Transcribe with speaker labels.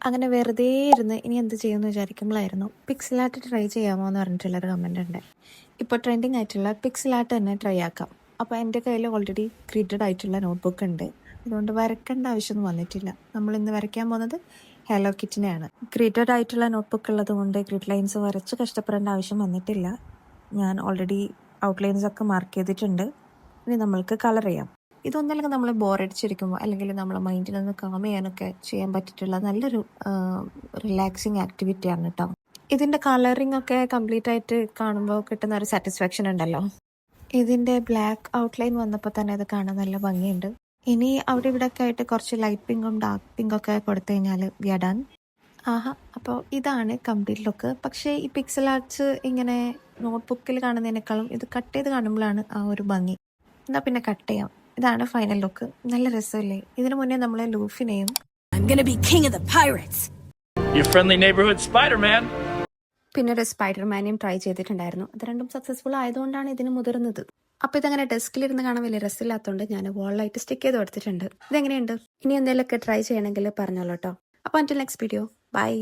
Speaker 1: അങ്ങനെ വെറുതെ ഇരുന്ന് ഇനി എന്ത് ചെയ്യുമെന്ന് വിചാരിക്കുമ്പോഴായിരുന്നു പിക്സൽ ആർട്ട് ട്രൈ ചെയ്യാമോ എന്ന് പറഞ്ഞിട്ടുള്ളൊരു കമൻ്റ് ഉണ്ട്. ഇപ്പോൾ ട്രെൻഡിങ് ആയിട്ടുള്ള പിക്സൽ ആർട്ട് തന്നെ ട്രൈ ആക്കാം. അപ്പോൾ എൻ്റെ കയ്യിൽ ഓൾറെഡി ക്രിയേറ്റഡ് ആയിട്ടുള്ള നോട്ട്ബുക്ക് ഉണ്ട്. അതുകൊണ്ട് വരയ്ക്കേണ്ട ആവശ്യമൊന്നും വന്നിട്ടില്ല. നമ്മൾ ഇന്ന് വരയ്ക്കാൻ പോകുന്നത് ഹലോ കിറ്റിനെയാണ്. ക്രിയേറ്റഡ് ആയിട്ടുള്ള നോട്ട്ബുക്ക് ഉള്ളത് കൊണ്ട് ഗ്രിഡ് ലൈൻസ് വരച്ച് കഷ്ടപ്പെടേണ്ട ആവശ്യം വന്നിട്ടില്ല. ഞാൻ ഓൾറെഡി ഔട്ട്ലൈൻസ് ഒക്കെ മാർക്ക് ചെയ്തിട്ടുണ്ട്. ഇനി നമ്മൾക്ക് കളർ ചെയ്യാം. ഇതൊന്നല്ലെങ്കിൽ നമ്മൾ ബോറടിച്ചിരിക്കുമ്പോൾ അല്ലെങ്കിൽ നമ്മളെ മൈൻഡിൽ നിന്ന് കാം ചെയ്യാനൊക്കെ ചെയ്യാൻ പറ്റിയിട്ടുള്ള നല്ലൊരു റിലാക്സിങ് ആക്ടിവിറ്റിയാണ് കേട്ടോ. ഇതിൻ്റെ കളറിംഗ് ഒക്കെ കംപ്ലീറ്റ് ആയിട്ട് കാണുമ്പോൾ കിട്ടുന്ന ഒരു സാറ്റിസ്ഫാക്ഷൻ ഉണ്ടല്ലോ. ഇതിൻ്റെ ബ്ലാക്ക് ഔട്ട്ലൈൻ വന്നപ്പോൾ തന്നെ അത് കാണാൻ നല്ല ഭംഗിയുണ്ട്. ഇനി അവിടെ ഇവിടെ ഒക്കെ ആയിട്ട് കുറച്ച് ലൈറ്റ് പിങ്കും ഡാർക്ക് പിങ്കും ഒക്കെ കൊടുത്തു കഴിഞ്ഞാൽ വി ആർ ഡൺ. ആഹാ, അപ്പോൾ ഇതാണ് കംപ്ലീറ്റ് ലുക്ക്. പക്ഷേ ഈ പിക്സൽ ആർട്സ് ഇങ്ങനെ നോട്ട്ബുക്കിൽ കാണുന്നതിനേക്കാളും ഇത് കട്ട് ചെയ്ത് കാണുമ്പോഴാണ് ആ ഒരു ഭംഗി. എന്നാൽ പിന്നെ കട്ട് ചെയ്യാം. ഇതാണ് ഫൈനൽ ലുക്ക്. നല്ല രസമല്ലേ? ഇതിനു മുന്നേ നമ്മൾ ലൂഫിനെയും
Speaker 2: Your friendly neighborhood Spider-Man.
Speaker 1: പിന്നെ ഒരു സ്പൈഡർമാനെയും ട്രൈ ചെയ്തിട്ടുണ്ടായിരുന്നു. അത് രണ്ടും സക്സസ്ഫുൾ ആയതുകൊണ്ടാണ് ഇതിന് മുതിർന്നത്. അപ്പോൾ ഇതങ്ങനെ ഡെസ്കിലിരുന്ന് കാണാൻ വലിയ രസമില്ലാത്തതുകൊണ്ട് ഞാൻ വാളിലായിട്ട് സ്റ്റിക്ക് ചെയ്ത് കൊടുത്തിട്ടുണ്ട്. ഇതെങ്ങനെയുണ്ട്? ഇനി എന്തെങ്കിലുമൊക്കെ ട്രൈ ചെയ്യണമെങ്കിൽ പറഞ്ഞോളൂ കേട്ടോ. അപ്പോൾ അൻറ്റിൽ നെക്സ്റ്റ് വീഡിയോ, ബൈ.